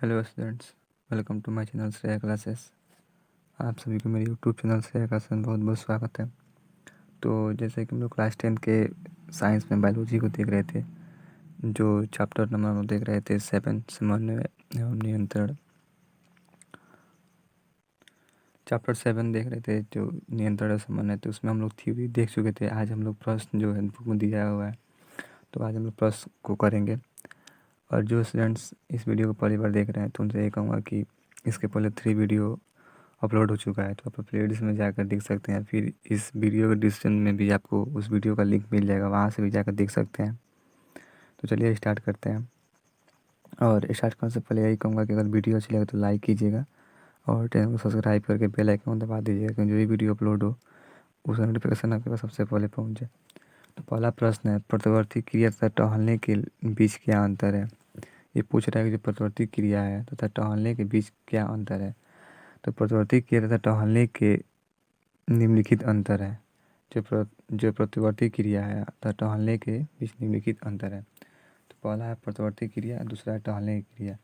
Hello students, welcome to my channel Shreya classes. आप सभी को मेरे यूट्यूब चैनल श्रेया क्लासेस में बहुत बहुत स्वागत है। तो जैसे कि हम लोग क्लास 10 के साइंस में बायोलॉजी को देख रहे थे, जो चैप्टर नंबर हम देख रहे थे 7 समन्वय एवं नियंत्रण। चैप्टर 7 देख रहे थे जो नियंत्रण और समन्वय, तो उसमें हम लोग थ्योरी देख चुके थे। आज हम लोग प्रश्न जो है बुक में दिया हुआ है, तो आज हम लोग प्रश्न को करेंगे। और जो स्टूडेंट्स इस वीडियो को पहली बार देख रहे हैं तो उनसे ये कहूँगा कि इसके पहले 3 वीडियो अपलोड हो चुका है, तो आप प्लेलिस्ट में जाकर देख सकते हैं। फिर इस वीडियो के डिस्क्रिप्शन में भी आपको उस वीडियो का लिंक मिल जाएगा, वहाँ से भी जाकर देख सकते हैं। तो चलिए स्टार्ट करते हैं। और स्टार्ट करने से पहले यही कहूँगा कि अगर वीडियो अच्छी लगे तो लाइक कीजिएगा और चैनल को सब्सक्राइब करके बेल आइकन दबा दीजिएगा, क्योंकि जो भी वीडियो अपलोड हो उसका नोटिफिकेशन आपके पास सबसे पहले पहुँचे। तो पहला प्रश्न है, प्रतिवर्ती क्रिया तथा टहलने के बीच क्या अंतर है। ये पूछ रहा है कि जो प्रतिवर्ती क्रिया है तथा टहलने के बीच क्या अंतर है। तो प्रतिवर्ती क्रिया तथा टहलने के निम्नलिखित अंतर है। जो प्रतिवर्ती क्रिया है तथा टहलने के बीच निम्नलिखित अंतर है। तो पहला है प्रतिवर्ती क्रिया, दूसरा है टहलने की क्रिया।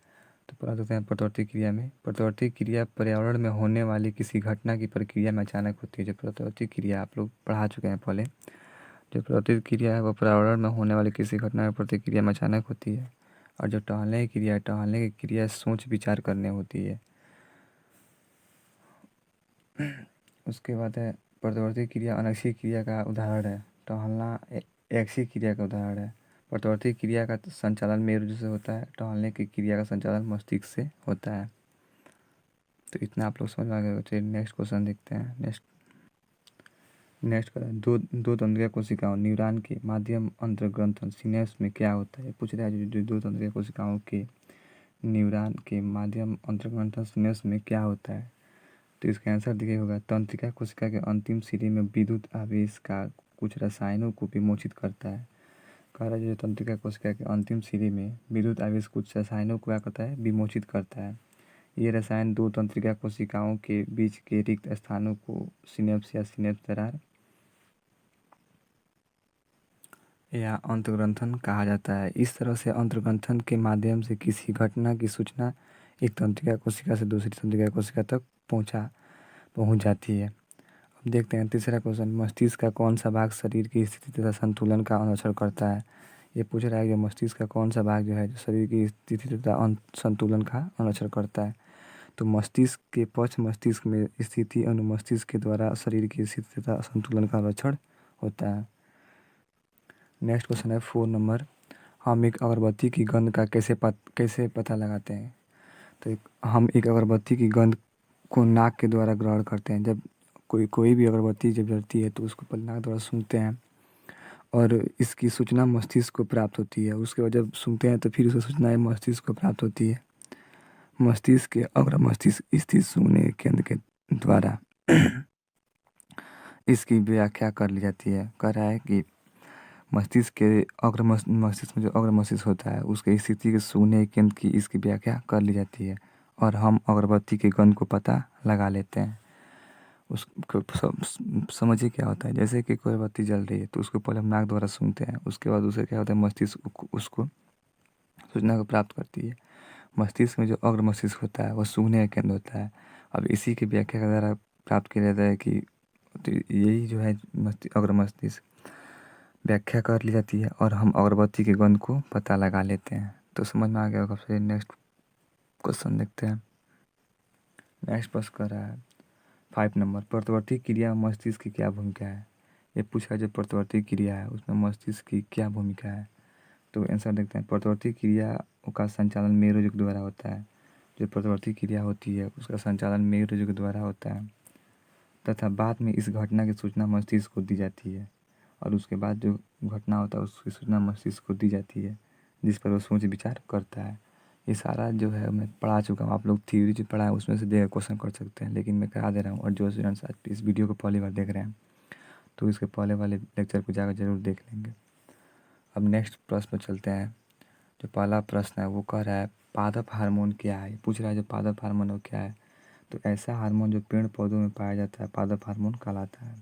तो पहला देखते हैं प्रतिवर्ती क्रिया में। प्रतिवर्ती क्रिया पर्यावरण में होने वाली किसी घटना की प्रक्रिया में अचानक होती है। जो प्रतिवर्ती क्रिया आप लोग पढ़ा चुके हैं पहले, जो प्रतिवर्ती क्रिया है वह पर्यावरण में होने वाली किसी घटना की प्रतिक्रिया में अचानक होती है। और जो टहलने की क्रिया है, टहलने की क्रिया सोच विचार करने होती है। उसके बाद है प्रतिवर्ती क्रिया अनैच्छिक क्रिया का उदाहरण है। टहलना ऐच्छिक क्रिया का उदाहरण है। प्रतिवर्ती क्रिया का संचालन मेरुज्जु से होता है, टहलने की क्रिया का संचालन मस्तिष्क से होता है। तो इतना आप लोग समझ में आ गए। चलिए नेक्स्ट क्वेश्चन देखते हैं। नेक्स्ट करें, दो तंत्रिका कोशिकाओं न्यूरॉन के माध्यम अंतर्ग्रंथन सिनेप्स में क्या होता है। पूछ रहा है जो दो तंत्रिका कोशिकाओं के न्यूरॉन के माध्यम अंतर्ग्रंथन सिनेप्स में क्या होता है। तो इसका आंसर देखिए होगा, तंत्रिका कोशिका के अंतिम सिरे में विद्युत आवेश का कुछ रसायनों को विमोचित करता है। कह रहा है जो तंत्रिका कोशिका के अंतिम सिरे में विद्युत आवेश कुछ रसायनों को क्या करता है, विमोचित करता है। ये रसायन दो तंत्रिका कोशिकाओं के बीच के रिक्त स्थानों को सिनेप्स या सिनेप्स दरार या अंतर्ग्रंथन कहा जाता है। इस तरह से अंतर्ग्रंथन के माध्यम से किसी घटना की सूचना एक तंत्रिका कोशिका से दूसरी तंत्रिका कोशिका तक पहुंच जाती है। अब देखते हैं तीसरा क्वेश्चन, मस्तिष्क का कौन सा भाग शरीर की स्थिति तथा संतुलन का अनुसरण करता है। ये पूछ रहा है कि मस्तिष्क का कौन सा भाग जो है जो शरीर की स्थिति तथा संतुलन का अनुसरण करता है। तो मस्तिष्क के पक्ष मस्तिष्क में स्थिति अनुमस्तिष्क के द्वारा शरीर की स्थिति तथा संतुलन का अनुसरण होता है। नेक्स्ट क्वेश्चन है 4 नंबर, हम एक अगरबत्ती की गंध का कैसे पता लगाते हैं। तो हम एक अगरबत्ती की गंध को नाक के द्वारा ग्रहण करते हैं। जब कोई भी अगरबत्ती जब जलती है तो उसको पहले नाक द्वारा सूंघते हैं और इसकी सूचना मस्तिष्क को प्राप्त होती है। उसके बाद जब सूंघते हैं तो फिर उसकी सूचना मस्तिष्क को प्राप्त होती है। मस्तिष्क के अग्र मस्तिष्क स्थित सूंघने केंद्र के द्वारा इसकी व्याख्या कर ली जाती है। कह रहा है कि मस्तिष्क के मस्तिष्क में जो अग्र मस्तिष्क होता है उसके स्थिति के सूंघने केंद्र की इसकी व्याख्या कर ली जाती है और हम अगरबत्ती के गंध को पता लगा लेते हैं। उसको समझिए क्या होता है। जैसे कि कोई अगरबत्ती जल रही है तो उसको पहले हम नाक द्वारा सूंघते हैं, उसके बाद उसे क्या होता है मस्तिष्क उसको सूचना को प्राप्त करती है। मस्तिष्क में जो अग्र मस्तिष्क होता है वह सूंघने का केंद्र होता है। अब इसी की व्याख्या के द्वारा प्राप्त किया जाता है कि तो यही जो है अग्र मस्तिष्क व्याख्या कर ली जाती है और हम अगरबत्ती के गंध को पता लगा लेते हैं। तो समझ में आ गया होगा। फिर नेक्स्ट क्वेश्चन देखते हैं। नेक्स्ट प्रश्न कर रहा है 5 नंबर, प्रतिवर्ती क्रिया में मस्तिष्क की क्या भूमिका है। ये पूछा जो प्रतिवर्ती क्रिया है उसमें मस्तिष्क की क्या भूमिका है। तो आंसर देखते हैं, प्रतिवर्ती क्रिया का संचालन मेरुज्जु द्वारा होता है। जो प्रतिवर्ती क्रिया होती है उसका संचालन मेरुज्जु द्वारा होता है तथा बाद में इस घटना की सूचना मस्तिष्क को दी जाती है। और उसके बाद जो घटना होता है उसकी सूचना मस्तिष्क को दी जाती है, जिस पर वो सोच विचार करता है। ये सारा जो है मैं पढ़ा चुका हूँ। आप लोग थ्योरी जो पढ़ा है उसमें से देकर क्वेश्चन कर सकते हैं, लेकिन मैं करा दे रहा हूँ। और जो स्टूडेंट्स इस वीडियो को पहली बार देख रहे हैं तो इसके पहले वाले लेक्चर को जाकर जरूर देख लेंगे। अब नेक्स्ट प्रश्न पर चलते हैं। जो पहला प्रश्न है वो कह रहा है पादप हार्मोन क्या है। पूछ रहा है जो पादप हार्मोन वो क्या है। तो ऐसा हार्मोन जो पेड़ पौधों में पाया जाता है पादप हार्मोन कहलाता है।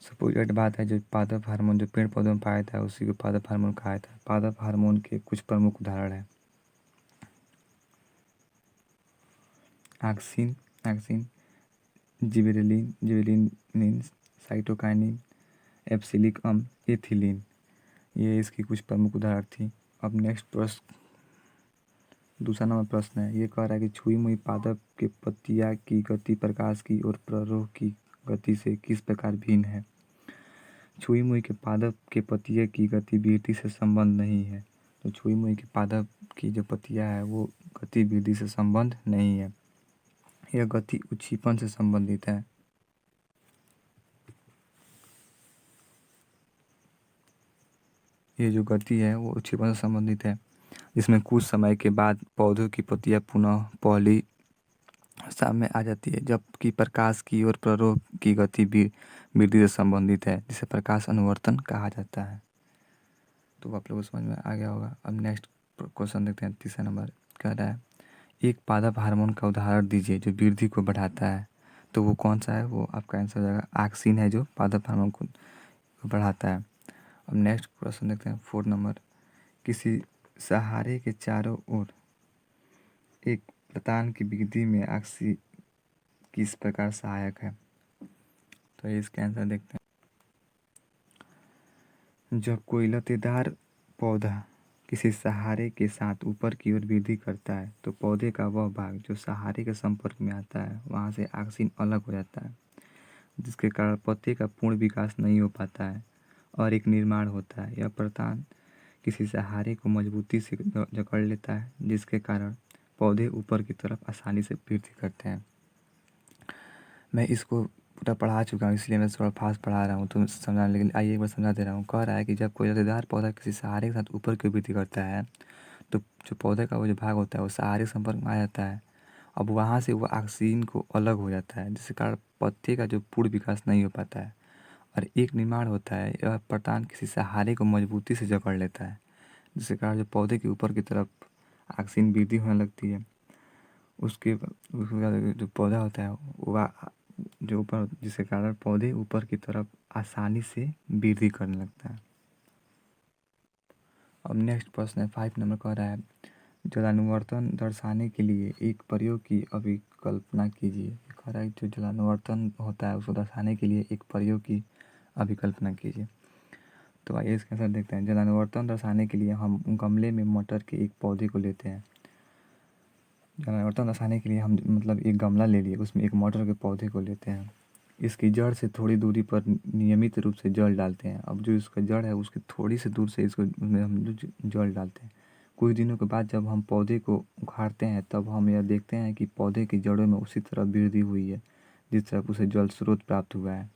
सपोज बात है, जो पादप हार्मोन जो पेड़ पौधों में पाया जाता है उसी को पादप हार्मोन कहा जाता है। पादप हार्मोन के कुछ प्रमुख उदाहरण है। ऑक्सिन ऑक्सिन जिबरेलिन साइटोकाइनिन एब्सिलिक अम्ल एथिलीन। ये इसकी कुछ प्रमुख उदाहरण थी। अब नेक्स्ट प्रश्न, दूसरा नंबर प्रश्न है। ये कह रहा है कि छुई मुई पादप के पत्तियां की गति प्रकाश की और प्ररोह की गति से किस प्रकार भिन्न है। छुई मुई के पादप के पत्तियों की गतिविधि से संबंध नहीं है। तो छुई मुई के पादप की जो पत्तियां है वो गतिविधि से संबंध नहीं है, यह गति उच्छिपन से संबंधित है। ये जो गति है वो उच्छिपन से संबंधित है, जिसमें कुछ समय के बाद पौधों की पत्तियां पुनः पहली सामने आ जाती है, जबकि प्रकाश की और प्ररोह की गति भी वृद्धि से संबंधित है, जिसे प्रकाश अनुवर्तन कहा जाता है। तो आप लोगों को समझ में आ गया होगा। अब नेक्स्ट क्वेश्चन देखते हैं। तीसरा नंबर कह रहा है एक पादप हार्मोन का उदाहरण दीजिए जो वृद्धि को बढ़ाता है। तो वो कौन सा है, वो आपका आंसर हो जाएगा ऑक्सिन है, जो पादप हार्मोन को बढ़ाता है। अब नेक्स्ट क्वेश्चन देखते हैं। 4 नंबर, किसी सहारे के चारों ओर एक लतान की वृद्धि में ऑक्सी किस प्रकार सहायक है। तो ये इसका आंसर देखते हैं। जब कोई लतेदार पौधा किसी सहारे के साथ ऊपर की ओर वृद्धि करता है तो पौधे का वह भाग जो सहारे के संपर्क में आता है वहाँ से ऑक्सीन अलग हो जाता है, जिसके कारण पौधे का पूर्ण विकास नहीं हो पाता है और एक निर्माण होता है। यह प्रतान किसी सहारे को मजबूती से जकड़ लेता है, जिसके कारण पौधे ऊपर की तरफ आसानी से वृद्धि करते हैं। मैं इसको पूरा पढ़ा चुका हूँ, इसलिए मैं थोड़ा फास्ट पढ़ा रहा हूँ तो समझाने, लेकिन आइए एक बार समझा दे रहा हूँ। कह रहा है कि जब कोई लतेदार पौधा किसी सहारे के साथ ऊपर की ओर वृद्धि करता है तो जो पौधे का वो जो भाग होता है वो सहारे के संपर्क में आ जाता है। अब वहाँ से वो ऑक्सीजन को अलग हो जाता है, जिसके कारण पौधे का जो पूर्ण विकास नहीं हो पाता है और एक निर्माण होता है। यह प्रतान किसी सहारे को मजबूती से जकड़ लेता है, जिसके कारण जो पौधे के ऊपर की तरफ ऑक्सीजन वृद्धि होने लगती है। उसके उसके बाद जो पौधा होता है वो जो ऊपर, जिसके कारण पौधे ऊपर की तरफ आसानी से वृद्धि करने लगता है। अब नेक्स्ट प्रश्न है 5 नंबर कह रहा है जलानुवर्तन दर्शाने के लिए एक प्रयोग की अभिकल्पना कीजिए। कह रहा है जो जलानुवर्तन होता है उसको दर्शाने के लिए एक प्रयोग की अभिकल्पना कीजिए। तो आइए इसका आंसर देखते हैं। जलानुवर्तन दर्शाने के लिए हम गमले में मटर के एक पौधे को लेते हैं। जलानुवर्तन दर्शाने के लिए हम मतलब एक गमला ले लिए, उसमें एक मटर के पौधे को लेते हैं। इसकी जड़ से थोड़ी दूरी पर नियमित रूप से जल डालते हैं। अब जो इसका जड़ है उसके थोड़ी सी दूर से इसको उसमें हम जल डालते हैं। कुछ दिनों के बाद जब हम पौधे को उखाड़ते हैं तब हम यह देखते हैं कि पौधे की जड़ों में उसी तरह वृद्धि हुई है जिस तरह उसे जल स्रोत प्राप्त हुआ है।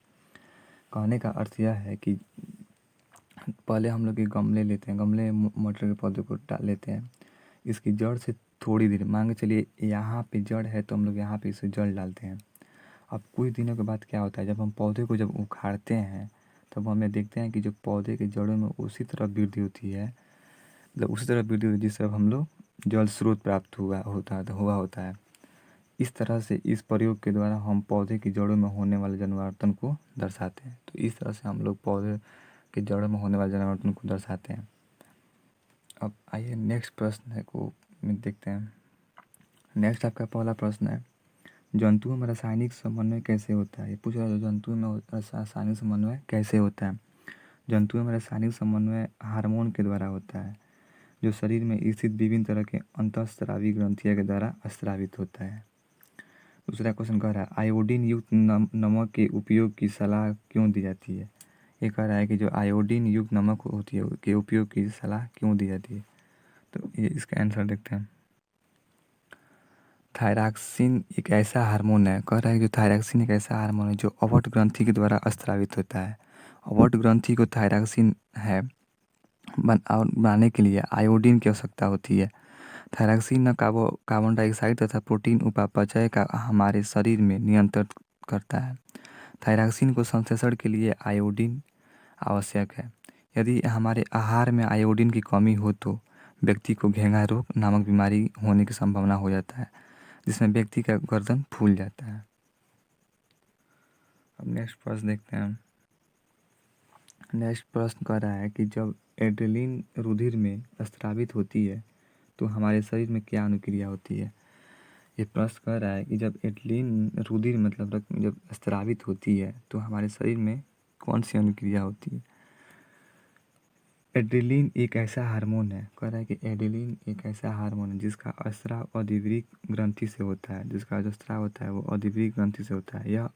कहने का अर्थ यह है कि पहले हम लोग एक गमले लेते हैं, गमले में मटर के पौधे को डाल लेते हैं। इसकी जड़ से थोड़ी देर, मान के चलिए यहाँ पे जड़ है तो हम लोग यहाँ पे इसे जल डालते हैं। अब कुछ दिनों के बाद क्या होता है, जब हम पौधे को जब उखाड़ते हैं तब हम ये देखते हैं कि जो पौधे के जड़ों में उसी तरह वृद्धि होती है, मतलब उसी तरह वृद्धि होती है जिस तरह हम लोग जल स्रोत प्राप्त होता है। इस तरह से इस प्रयोग के द्वारा हम पौधे की जड़ों में होने वाले जलावर्तन को दर्शाते हैं। तो इस तरह से हम लोग पौधे के जड़ों में होने वाले जलावर्तन को दर्शाते हैं। अब आइए नेक्स्ट प्रश्न है को देखते हैं। नेक्स्ट आपका पहला प्रश्न है जंतुओं में रासायनिक समन्वय कैसे होता है। ये पूछ रहा है जंतुओं में रासायनिक समन्वय कैसे होता है। जंतुओं में रासायनिक समन्वय हार्मोन के द्वारा होता है, जो शरीर में स्थित विभिन्न तरह के अंतःस्रावी ग्रंथियों के द्वारा स्रावित होता है। दूसरा क्वेश्चन कह रहा है आयोडीन युक्त नमक के उपयोग की सलाह क्यों दी जाती है। ये कह रहा है कि जो आयोडीन युक्त नमक होती है के उपयोग की सलाह क्यों दी जाती है। तो ये इसका आंसर देखते हैं। थायरॉक्सिन एक ऐसा हार्मोन है, कह रहा है कि थायरॉक्सिन एक ऐसा हार्मोन है जो अवॉट ग्रंथि के द्वारा स्रावित होता है। अवॉट ग्रंथि को थायरॉक्सिन है बनाने के लिए आयोडीन की आवश्यकता होती है। थायरॉक्सिन न कार्बन डाइऑक्साइड तथा प्रोटीन उपापचय का हमारे शरीर में नियंत्रित करता है। थायरॉक्सिन को संश्लेषण के लिए आयोडीन आवश्यक है। यदि हमारे आहार में आयोडीन की कमी हो तो व्यक्ति को घेंघा रोग नामक बीमारी होने की संभावना हो जाता है, जिसमें व्यक्ति का गर्दन फूल जाता है। अब नेक्स्ट प्रश्न देखते हैं। नेक्स्ट प्रश्न कह रहा है कि जब एड्रेनलिन रुधिर में स्रावित होती है तो हमारे शरीर में क्या अनुक्रिया होती है। ये प्रश्न कर रहा है कि जब एड्रेनलिन रुधिर मतलब रक्त में जब स्रावित होती है तो हमारे शरीर में कौन सी अनुक्रिया होती है। एड्रेनलिन एक ऐसा हार्मोन है, कह रहा है कि एड्रेनलिन एक ऐसा हार्मोन है जिसका स्राव अधिवृक्क ग्रंथि से होता है, जिसका जो स्राव होता है वो अधिवृक्क ग्रंथि से होता है। यह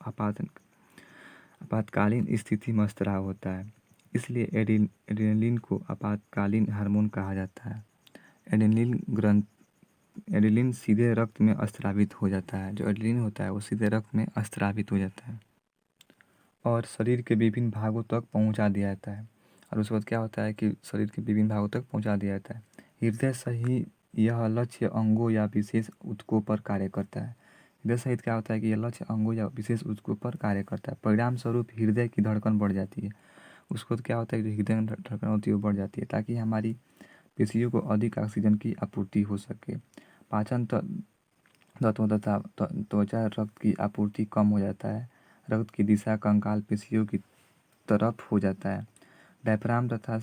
आपातकालीन स्थिति में स्राव होता है, इसलिए एड्रेनलिन को आपातकालीन हार्मोन कहा जाता है। एड्रेनलिन सीधे रक्त में स्रावित हो जाता है। जो एड्रेनलिन होता है वो सीधे रक्त में स्रावित हो जाता है और शरीर के विभिन्न भागों तक पहुंचा दिया जाता है। और उसके बाद क्या होता है कि शरीर के विभिन्न भागों तक पहुंचा दिया जाता है। हृदय सही यह लक्ष्य अंगों या विशेष ऊतकों पर कार्य करता है। हृदय सहित क्या होता है कि यह लक्ष्य अंगों या विशेष ऊतकों पर कार्य करता है। परिणाम स्वरूप हृदय की धड़कन बढ़ जाती है। उसको क्या होता है कि जो हृदय में धड़कन होती है वो बढ़ जाती है ताकि हमारी पेशियों को अधिक ऑक्सीजन की आपूर्ति हो सके। पाचन तत्वों तथा त्वचा रक्त की आपूर्ति कम हो जाता है। रक्त की दिशा कंकाल पेशियों की तरफ हो जाता है। डायफ्राम तथा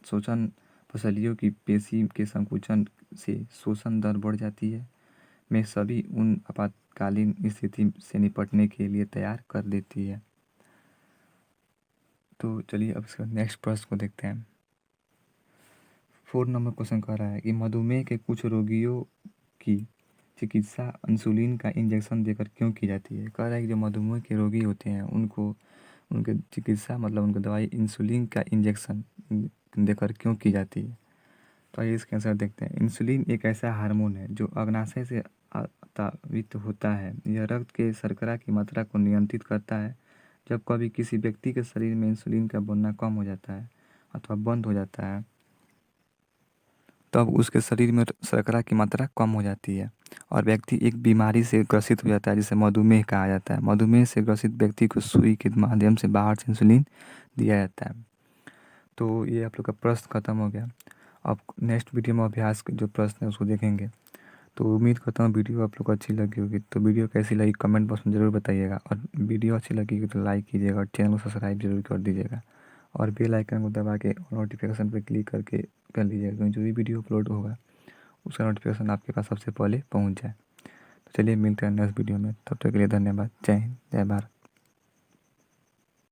शोषण पसलियों की पेशी के संकुचन से शोषण दर बढ़ जाती है। में सभी उन आपातकालीन स्थिति से निपटने के लिए तैयार कर देती है। तो चलिए अब इसका नेक्स्ट प्रश्न को देखते हैं। 4 नंबर क्वेश्चन कह रहा है कि मधुमेह के कुछ रोगियों की चिकित्सा इंसुलिन का इंजेक्शन देकर क्यों की जाती है। कह रहा है कि जो मधुमेह के रोगी होते हैं उनको उनके चिकित्सा मतलब उनकी दवाई इंसुलिन का इंजेक्शन देकर क्यों की जाती है। तो आइए इसका आंसर देखते हैं। इंसुलिन एक ऐसा हार्मोन है जो अग्नाशय से उत्पादित होता है। यह रक्त के शर्करा की मात्रा को नियंत्रित करता है। जब कभी किसी व्यक्ति के शरीर में इंसुलिन का बनना कम हो जाता है अथवा बंद हो जाता है तब उसके शरीर में शर्करा की मात्रा कम हो जाती है और व्यक्ति एक बीमारी से ग्रसित हो जाता है जिसे मधुमेह कहा जाता है। मधुमेह से ग्रसित व्यक्ति को सुई के माध्यम से बाहर से इंसुलिन दिया जाता है। तो ये आप लोग का प्रश्न खत्म हो गया। अब नेक्स्ट वीडियो में अभ्यास के जो प्रश्न है उसको देखेंगे। तो उम्मीद करता हूँ वीडियो आप लोग को अच्छी लगी होगी। तो वीडियो कैसी लगी कमेंट बॉक्स में ज़रूर बताइएगा और वीडियो अच्छी लगेगी तो लाइक कीजिएगा और चैनल को सब्सक्राइब जरूर कर दीजिएगा और बेल आइकन को दबा के नोटिफिकेशन पर क्लिक करके कर लीजिएगा क्योंकि जो भी वीडियो अपलोड होगा उसका नोटिफिकेशन आपके पास सबसे पहले पहुँच जाए। तो चलिए मिलते हैं नेक्स्ट वीडियो में, तब तक के लिए धन्यवाद। जय हिंद, जय भारत।